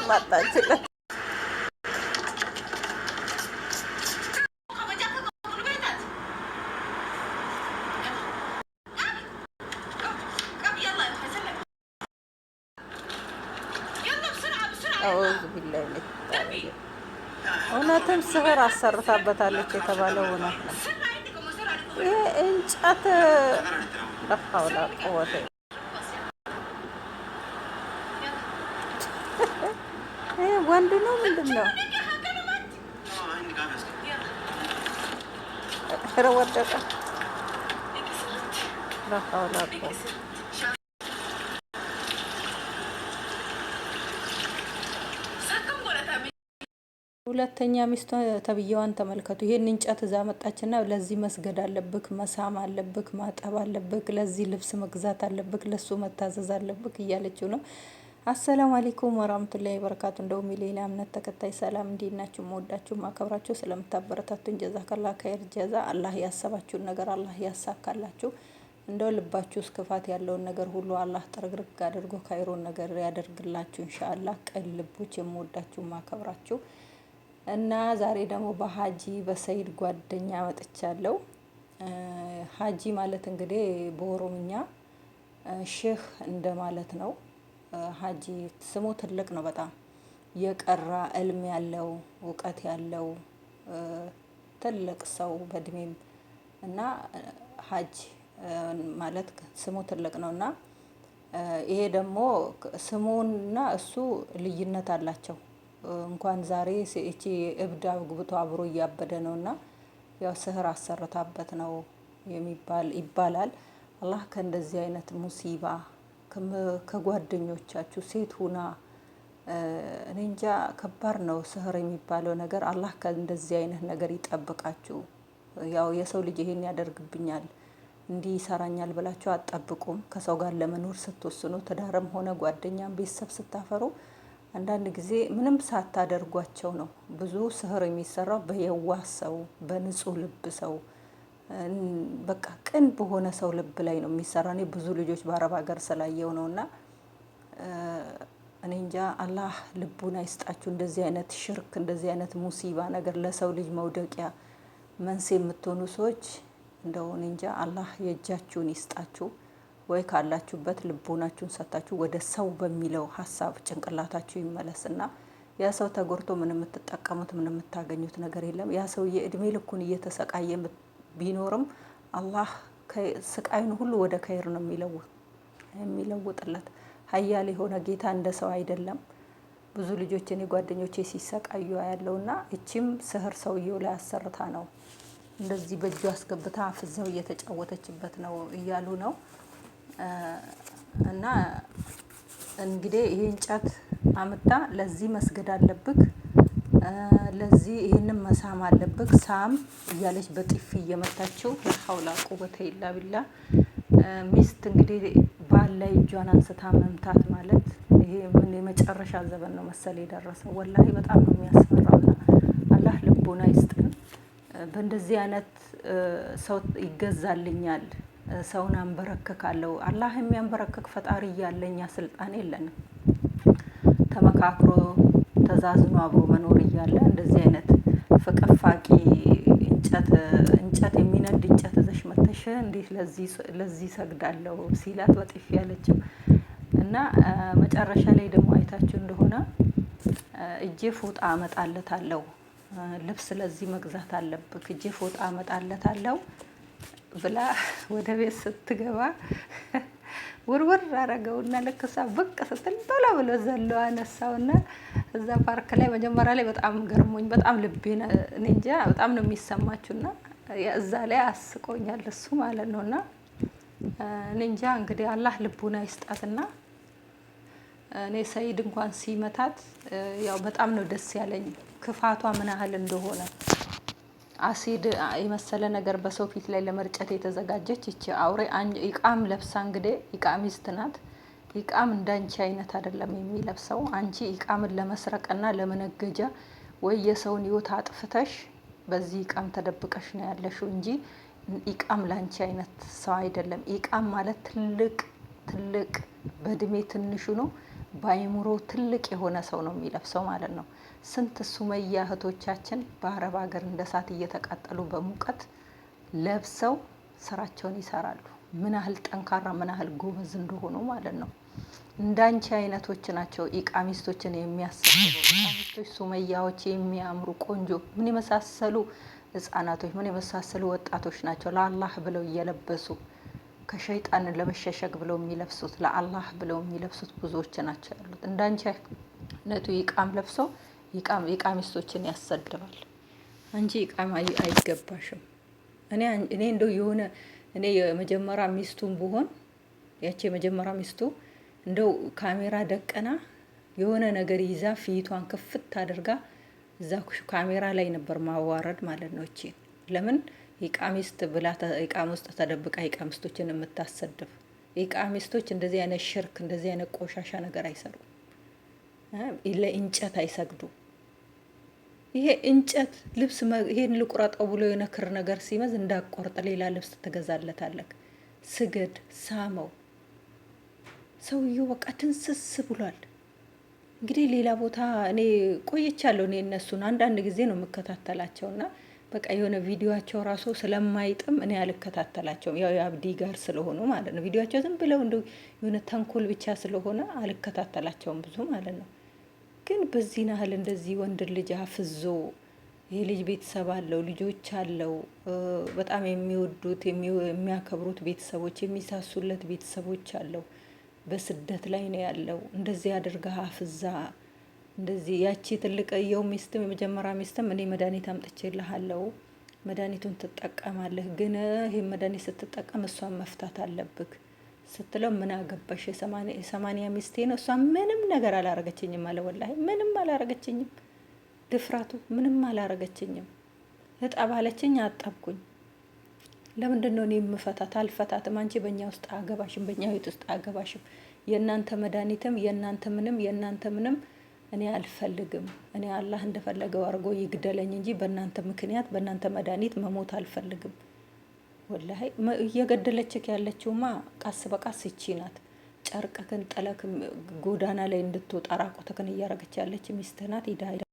ማጣችለት አውዝ ቢላሂ እውነትም ስህር አሰርታበታለች የተባለው እውነት ነው። ይሄ እንጨት ለሐውላ ቁወተ ይሄ ወንድ ነው ምንድን ነው? ኧረ ወደቀ። ለሐውላ ቁወተ ሁለተኛ ሚስቷ ተብዬዋን ተመልከቱ። ይሄን እንጨት እዛ መጣችና ለዚህ መስገድ አለብክ፣ መሳም አለብክ፣ ማጠብ አለብክ፣ ለዚህ ልብስ መግዛት አለብክ፣ ለሱ መታዘዝ አለብክ እያለችው ነው። አሰላሙ አለይኩም ወራህመቱላሂ ወበረካቱ። እንደውም የሌላ እምነት ተከታይ ሰላም፣ እንዴት ናችሁ? መወዳችሁ ማከብራችሁ ስለምታበረታቱን ጀዛከላህ ኸይር ጀዛ። አላህ ያሰባችሁን ነገር አላህ ያሳካላችሁ። እንደው ልባችሁ እስክፋት ያለውን ነገር ሁሉ አላህ ጥርግርግ አድርጎ ኸይሩን ነገር ያደርግላችሁ ኢንሻአላህ። ቀይ ልቦች የምወዳችሁ ማከብራችሁ እና ዛሬ ደግሞ በሀጂ በሰይድ ጓደኛ መጥቻለሁ። ሀጂ ማለት እንግዲህ በኦሮምኛ ሼህ እንደማለት ነው። ሀጂ ስሙ ትልቅ ነው በጣም የቀራ እልም ያለው እውቀት ያለው ትልቅ ሰው በእድሜም እና ሀጂ ማለት ስሙ ትልቅ ነው እና ይሄ ደግሞ ስሙና እሱ ልዩነት አላቸው። እንኳን ዛሬ እቺ እብድ አግብቶ አብሮ እያበደ ነውና ያው ስህር አሰርታበት ነው ይባላል። አላህ ከእንደዚህ አይነት ሙሲባ ከጓደኞቻችሁ ሴት ሁና እኔ እንጃ ከባድ ነው ስህር የሚባለው ነገር። አላህ ከእንደዚህ አይነት ነገር ይጠብቃችሁ። ያው የሰው ልጅ ይሄን ያደርግብኛል እንዲህ ይሰራኛል ብላችሁ አትጠብቁም። ከሰው ጋር ለመኖር ስትወስኑ ትዳርም ሆነ ጓደኛም ቤተሰብ ስታፈሩ አንዳንድ ጊዜ ምንም ሳታደርጓቸው ነው። ብዙ ስህር የሚሰራው በየዋህ ሰው፣ በንጹህ ልብ ሰው፣ በቃ ቅን በሆነ ሰው ልብ ላይ ነው የሚሰራ። እኔ ብዙ ልጆች በአረብ ሀገር ስላየው ነውና እኔ እንጃ አላህ ልቡን አይስጣችሁ። እንደዚህ አይነት ሽርክ፣ እንደዚህ አይነት ሙሲባ ነገር ለሰው ልጅ መውደቂያ መንስኤ የምትሆኑ ሰዎች እንደው እኔ እንጃ አላህ የእጃችሁን ይስጣችሁ። ወይ ካላችሁበት ልቦናችሁን ሰጣችሁ ወደ ሰው በሚለው ሀሳብ ጭንቅላታችሁ ይመለስና ያ ሰው ተጎርቶ ምን የምትጠቀሙት ምን የምታገኙት ነገር የለም። ያ ሰው የእድሜ ልኩን እየተሰቃየ ቢኖርም አላህ ስቃዩን ሁሉ ወደ ኸይር ነው የሚለውጥለት። ሀያል የሆነ ጌታ እንደ ሰው አይደለም። ብዙ ልጆች እኔ ጓደኞቼ ሲሰቃዩ ያለውና እቺም ስህር ሰውየው ላይ አሰርታ ነው እንደዚህ በእጁ አስገብታ አፍዛው እየተጫወተችበት ነው እያሉ ነው። እና እንግዲህ ይሄ እንጨት አምጣ ለዚህ መስገድ አለብክ፣ ለዚህ ይሄንን መሳም አለብክ፣ ሳም እያለች በጥፊ እየመታችው ለሐውላ ቁወተ ኢላ ቢላ። ሚስት እንግዲህ ባል ላይ እጇን አንስታ መምታት ማለት ይሄ ምን የመጨረሻ ዘመን ነው መሰል የደረሰው። ወላሂ በጣም ነው የሚያስፈራውና አላህ ልቦና ይስጥን። በእንደዚህ አይነት ሰው ይገዛልኛል፣ ሰውን አንበረክካለሁ። አላህ የሚያንበረክክ ፈጣሪ እያለ እኛ ስልጣን የለንም። ተመካክሮ ተዛዝኖ አብሮ መኖር እያለ እንደዚህ አይነት ፍቅፋቂ እንጨት የሚነድ እንጨት ይዘሽ መተሽ እንዴት ለዚህ ሰግዳለሁ ሲላት በጥፊ ያለችው እና መጨረሻ ላይ ደግሞ አይታችሁ እንደሆነ እጄ ፎጣ አመጣለታለሁ፣ ልብስ ለዚህ መግዛት አለብክ፣ እጄ ፎጣ አመጣለታለሁ ብላ ወደ ቤት ስትገባ ውርውር አረገውና ለከሳ ብቅ ስትል ቶሎ ብሎ ዘሎ አነሳውና እዛ ፓርክ ላይ መጀመሪያ ላይ በጣም ገርሞኝ በጣም ልቤን እኔ እንጃ በጣም ነው የሚሰማችሁና እዛ ላይ አስቆኛል እሱ ማለት ነውና እኔ እንጃ እንግዲህ አላህ ልቡና ይስጣትና እኔ ሰይድ እንኳን ሲመታት ያው በጣም ነው ደስ ያለኝ ክፋቷ ምን ያህል እንደሆነ። አሲድ የመሰለ ነገር በሰው ፊት ላይ ለመርጨት የተዘጋጀች እቺ አውሬ ኢቃም ለብሳ እንግዲህ ኢቃሚስት ናት። ኢቃም እንዳንቺ አይነት አይደለም የሚለብሰው። አንቺ ኢቃምን ለመስረቅና ለመነገጃ ወይ የሰውን ህይወት አጥፍተሽ በዚህ ኢቃም ተደብቀሽ ነው ያለሽው እንጂ ኢቃም ላንቺ አይነት ሰው አይደለም። ኢቃም ማለት ትልቅ በእድሜ ትንሹ ነው፣ በአይምሮ ትልቅ የሆነ ሰው ነው የሚለብሰው ማለት ነው። ስንት ሱመያ እህቶቻችን በአረብ ሀገር እንደ እሳት እየተቃጠሉ በሙቀት ለብሰው ስራቸውን ይሰራሉ። ምን ያህል ጠንካራ ምን ያህል ጎበዝ እንደሆኑ ማለት ነው። እንዳንቺ አይነቶች ናቸው ኢቃሚስቶችን የሚያሰሩ ኢቃሚስቶች ሱመያዎች የሚያምሩ ቆንጆ ምን የመሳሰሉ ህጻናቶች ምን የመሳሰሉ ወጣቶች ናቸው ለአላህ ብለው እየለበሱ ከሸይጣን ለመሸሸግ ብለው የሚለብሱት ለአላህ ብለው የሚለብሱት ብዙዎች ናቸው ያሉት። እንዳንቺ አይነቱ ኢቃም ለብሶ ኢቃሚስቶችን ያሰድባል። አንቺ ኢቃም አይገባሽም። እኔ እንደው የሆነ እኔ የመጀመሪያ ሚስቱን ብሆን ያቺ የመጀመሪያ ሚስቱ እንደው ካሜራ ደቀና የሆነ ነገር ይዛ ፊቷን ክፍት አድርጋ እዛ ካሜራ ላይ ነበር ማዋረድ ማለት ነው። እቺ ለምን ኢቃሚስት ብላ ኢቃም ውስጥ ተደብቃ ኢቃሚስቶችን የምታሰድብ? ኢቃሚስቶች እንደዚህ አይነት ሽርክ እንደዚህ አይነት ቆሻሻ ነገር አይሰሩም። ለእንጨት አይሰግዱ። ይሄ እንጨት ልብስ ይሄን ልቁረጠው ብሎ የነክር ነገር ሲመዝ እንዳቆርጥ ሌላ ልብስ ትገዛለታለክ። ስገድ ሳመው። ሰውየው በቃ ትንስስ ብሏል። እንግዲህ ሌላ ቦታ እኔ ቆይቻለሁ። እኔ እነሱን አንዳንድ ጊዜ ነው የምከታተላቸውና በቃ የሆነ ቪዲዮአቸው ራሱ ስለማይጥም እኔ አልከታተላቸውም። ያው የአብዲ ጋር ስለሆኑ ማለት ነው። ቪዲዮአቸው ዝም ብለው እንደው የሆነ ተንኮል ብቻ ስለሆነ አልከታተላቸውም ብዙ ማለት ነው። ግን በዚህ ናህል እንደዚህ ወንድ ልጅ አፍዞ ይሄ ልጅ ቤተሰብ አለው፣ ልጆች አለው፣ በጣም የሚወዱት የሚያከብሩት ቤተሰቦች የሚሳሱለት ቤተሰቦች አለው። በስደት ላይ ነው ያለው። እንደዚህ አድርጋ አፍዛ እንደዚህ ያቺ ትልቅየው ሚስትም የመጀመሪያ ሚስትም እኔ መድኃኒት አምጥቼልሃለሁ መድኃኒቱን ትጠቀማለህ፣ ግን ይሄን መድኃኒት ስትጠቀም እሷን መፍታት አለብክ ስትለው ምን አገባሽ የሰማንያ ሚስቴ ነው እሷ ምንም ነገር አላረገችኝም አለ። ወላሂ ምንም አላረገችኝም። ድፍራቱ ምንም አላረገችኝም። እጠባለችኝ አጠብኩኝ። ለምንድን ነው እኔ የምፈታት? አልፈታትም። አንቺ በእኛ ውስጥ አገባሽም፣ በእኛ ህይወት ውስጥ አገባሽም። የእናንተ መድኃኒትም የእናንተ ምንም እኔ አልፈልግም። እኔ አላህ እንደፈለገው አድርጎ ይግደለኝ እንጂ በእናንተ ምክንያት በእናንተ መድኃኒት መሞት አልፈልግም። ወላሂ እየገደለችክ ያለችውማ ቃስ በቃስ ይቺ ናት። ጨርቅክን ጥለክ ጎዳና ላይ እንድትወጣ ራቆትክን እያረገች ያለች ሚስትህ ናት።